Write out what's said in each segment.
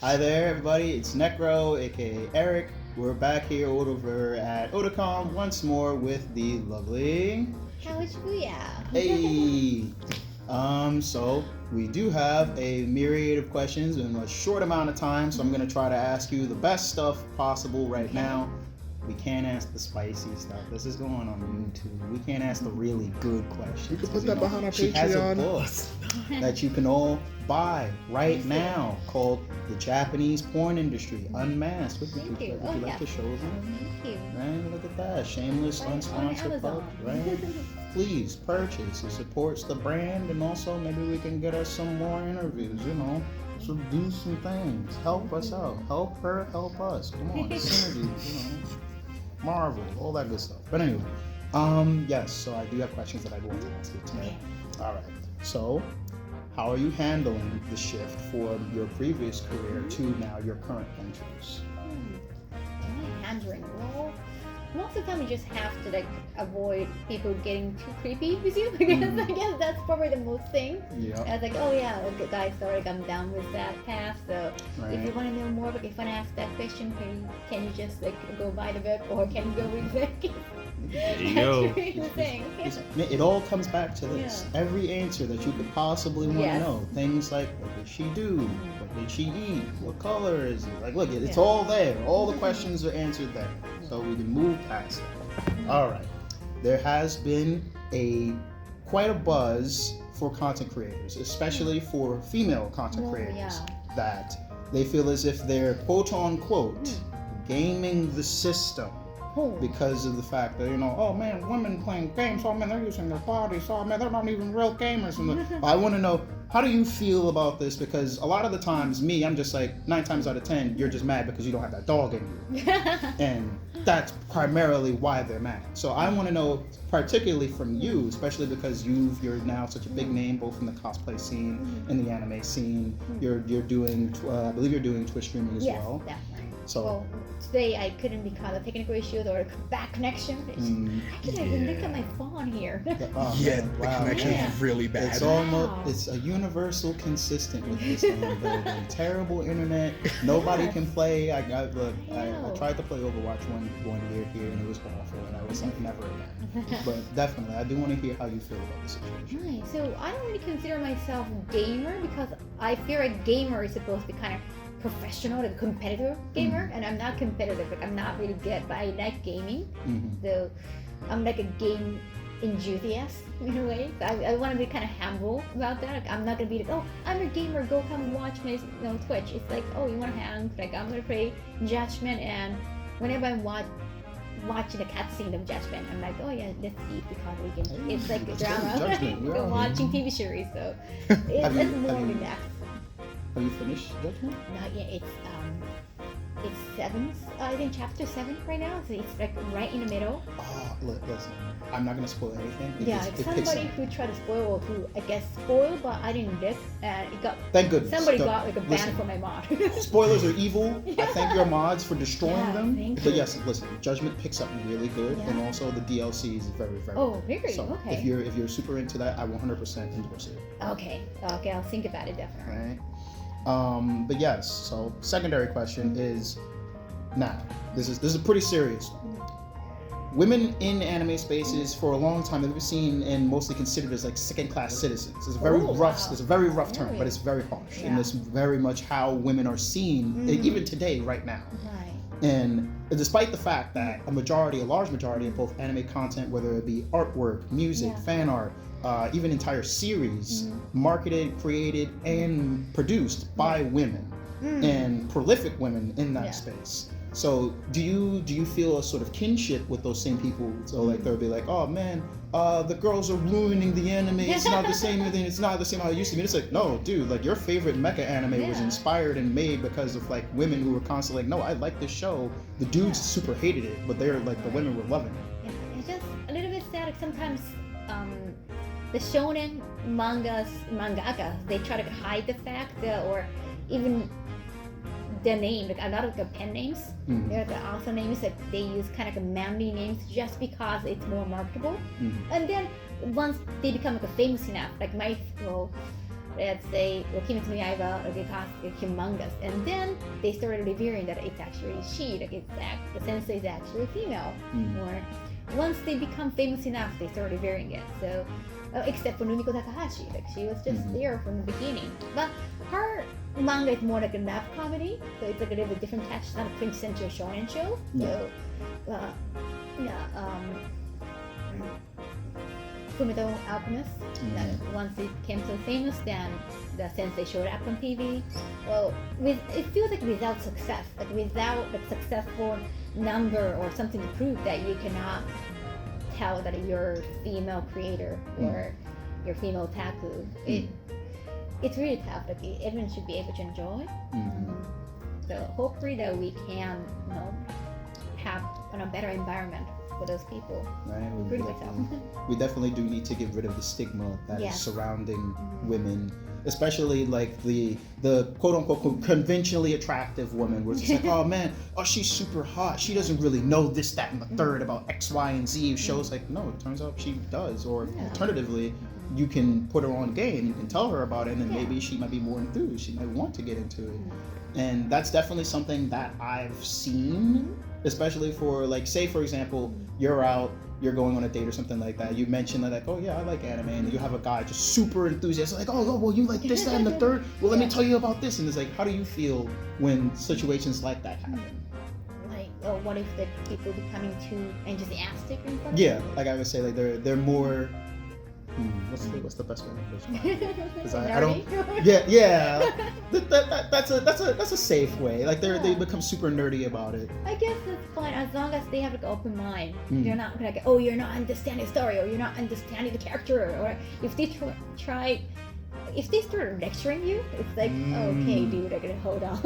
Hi there, everybody. It's Necro, aka Eric. We're back here over at Otakon once more with the lovely Kaho Shibuya. Hey. So we do have a myriad of questions in a short amount of time, so I'm gonna try to ask you the best stuff possible right now. We can't ask the spicy stuff. This is going on YouTube. We can't ask the really good questions. You can put that behind our She has a Patreon. book that you can all buy right now called The Japanese Porn Industry Unmasked. Would you like to show them? Thank you. Right, look at that. Shameless, unsponsored plug, right? Please purchase. It supports the brand, and also maybe we can get us some more interviews, So do some things. Help us out. Help her, help us. Come on, synergy, Marvel, all that good stuff. But anyway, yes, so I do have questions that I want to ask you today. All right. So, how are you handling the shift from your previous career to now your current ventures? Handling. Well, most of the time you just have to avoid people getting too creepy with you because I guess that's probably the most thing. Yeah. I was like, oh yeah, the guy sorry, I'm down with that path. So if you want to know more, if you want to ask that question, can you just go buy the book or can you go read the book? There you go. The thing. It all comes back to this. Yeah. Every answer that you could possibly want to Yes. know. Things like, what did she do? What did she eat? What color is it? Look, it's all there. All the questions are answered there. So we can move past it. All right. There has been quite a buzz for content creators, especially for female content creators, that they feel as if they're quote unquote gaming the system. Because of the fact that, oh man, women playing games, oh man, they're using their bodies, oh man, they're not even real gamers. I want to know, how do you feel about this? Because a lot of the times, I'm just like, 9 times out of 10, you're just mad because you don't have that dog in you. And that's primarily why they're mad. So I want to know, particularly from you, especially because you're now such a big name, both in the cosplay scene and the anime scene. You're doing, I believe you're doing Twitch streaming as well. Yes, definitely. So, well, today I couldn't because of technical issues or bad connection. I can't even look at my phone here. The connection is really bad. It's it's a universal consistent with this thing. The terrible internet. Nobody can play. I tried to play Overwatch one year here and it was awful, and I was like, never again. But definitely, I do want to hear how you feel about the situation. Right. So I don't really consider myself gamer because I feel like gamer is supposed to be kind of professional and competitive gamer, and I'm not competitive. I'm not really good, but I like gaming. So I'm like a game enthusiast in a way. So I want to be kind of humble about that. I'm not gonna be like, oh, I'm a gamer, go come watch my Twitch. It's like, oh, you want to hang? I'm gonna play Judgment, and whenever I watching the cutscene of Judgment, I'm like, oh yeah, let's eat because we can. It's like a drama. Watching TV series, so it's more relaxed. Have you finished Judgment? Not yet. It's 7. I think chapter 7 right now. So it's like right in the middle. Oh, listen. I'm not gonna spoil anything. It's somebody who tried to spoil, or who I guess spoiled, but I didn't look, and it got. Thank goodness. Somebody got a ban from my mod. Spoilers are evil. I thank your mods for destroying them. But you. yes, listen. Judgment picks up really good, and also the DLC is very, very. Oh, really? So okay. If you're super into that, I 100% endorse it. Okay, I'll think about it definitely. Right. But yes. So secondary question is, now this is pretty serious. Women in anime spaces for a long time have been seen and mostly considered as like second-class citizens. It's a very rough. It's a very rough term, but it's very harsh, and it's very much how women are seen even today, right now. Right. And despite the fact that a large majority of both anime content, whether it be artwork, music, fan art, even entire series, marketed, created, and produced by women and prolific women in that space. So do you feel a sort of kinship with those same people? So like they'll be like, oh man, the girls are ruining the anime. It's not the same thing. It's not the same how it used to be. It's like, no, dude, like your favorite mecha anime was inspired and made because of like women who were constantly like, no, I like this show. The dudes super hated it, but they're like the women were loving it. Yeah, it's just a little bit sad. Like sometimes the shonen mangaka, they try to hide the fact that, or even their name, like a lot of the pen names, they're the author names that they use kind of manly names just because it's more marketable. And then once they become like a famous enough, like let's say, Kimetsu no Yaiba, like, it's humongous. And then they started revealing that it's actually she, like the sensei is actually female. Or once they become famous enough, they start revealing it. So, except for Rumiko Takahashi, like she was just there from the beginning. But her manga is more like a love comedy, so it's like a little bit different touch. It's not a quintessential shonen show. So, Fumeto Alchemist. Once it became so famous, then the sensei showed up on TV. Well, it feels like without success, like without like successful number or something to prove that you cannot tell that you're a female creator or you're female otaku. It's really tough. Like everyone should be able to enjoy. So hopefully that we can, have a better environment for those people. Right. We definitely do need to get rid of the stigma that is surrounding women, especially like the quote unquote conventionally attractive woman, where it's just like, oh man, she's super hot. She doesn't really know this, that, and the third about X, Y, and Z. Shows like, no, it turns out she does. Or alternatively, you can put her on game. You can tell her about it, and then maybe she might be more enthused. She might want to get into it. And that's definitely something that I've seen, especially for like, say for example, you're out, you're going on a date or something like that. You mentioned like, oh yeah, I like anime, and you have a guy just super enthusiastic, like, oh well, you like this, that, and the third. Well, let me tell you about this. And it's like, how do you feel when situations like that happen? Like, what if the people becoming too enthusiastic in front of you? Like I would say, like they're more. What's the best way to describe it? Because I don't. Yeah. That's a safe way. Like they become super nerdy about it. I guess that's fine as long as they have like an open mind. They're not like, oh, you're not understanding the story, or you're not understanding the character, or if they if they start lecturing you, it's like, okay, dude, I gotta hold on.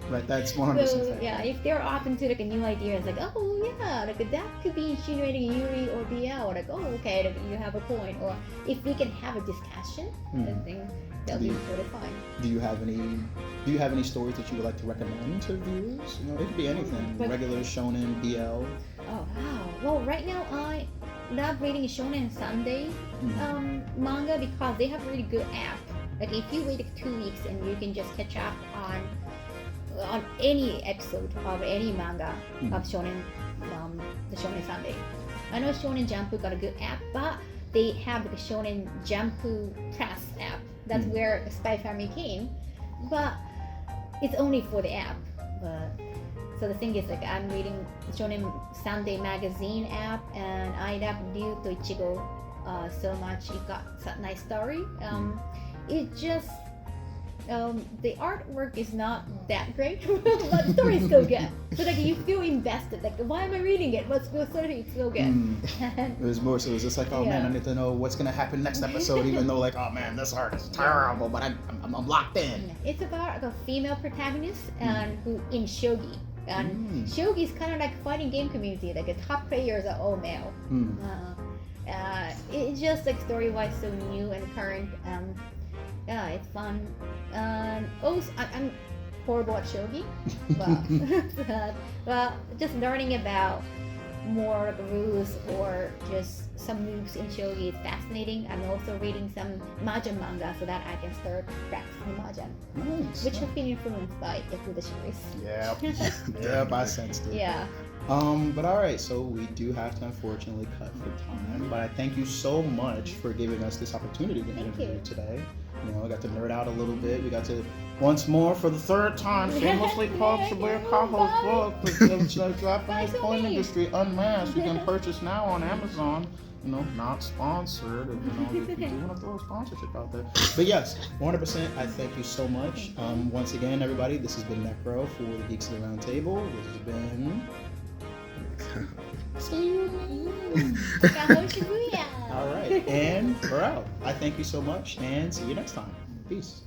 Right, that's 100%. So, if they're open to like a new idea, it's like, oh yeah, like that could be insinuating Yuri or BL, or like, oh okay, like, you have a point. Or if we can have a discussion, I think that'll be totally fine. Do you have any stories that you would like to recommend to viewers? It could be anything, regular shonen, BL. Oh wow. Well, right now I love reading Shonen Sunday manga because they have a really good app. Like if you wait like 2 weeks and you can just catch up on any episode of any manga of Shonen, the Shonen Sunday. I know Shonen Jump got a good app, but they have like a Shonen Jump Press app. That's where Spy Family came, but it's only for the app. So the thing is, like, I'm reading the Shonen Sunday magazine app, and I love Ryu to Ichigo so much. It got a nice story. It just the artwork is not that great, but the story is still good. So like you feel invested. Like, why am I reading it? What's the story? It's so good. It was more so. It was just like, oh man, I need to know what's gonna happen next episode. Even though like, oh man, this art is terrible, but I'm locked in. It's about a female protagonist and who in shogi. And shogi is kind of like fighting game community. Like the top players are all male. It's just like story-wise so new and current. It's fun. Also, I'm horrible at shogi, but just learning about more of the rules or just some moves in shogi is fascinating. I'm also reading some mahjong manga so that I can start practicing mahjong, which has been influenced by the series. Yeah, I sensed it. Yeah. But all right, so we do have to unfortunately cut for time. But I thank you so much for giving us this opportunity to interview you today. We got to nerd out a little bit. We got to, once more, for the third time, shamelessly plug Shibuya Kaho's book, the Japanese porn industry unmasked. You can purchase now on Amazon. Not sponsored. If you do want to throw a sponsorship out there. But yes, 100%. I thank you so much. Once again, everybody, this has been Necro for the Geeks of the Round Table. This has been. Kaho Shibuya. All right, and we're out. I thank you so much, and see you next time. Peace.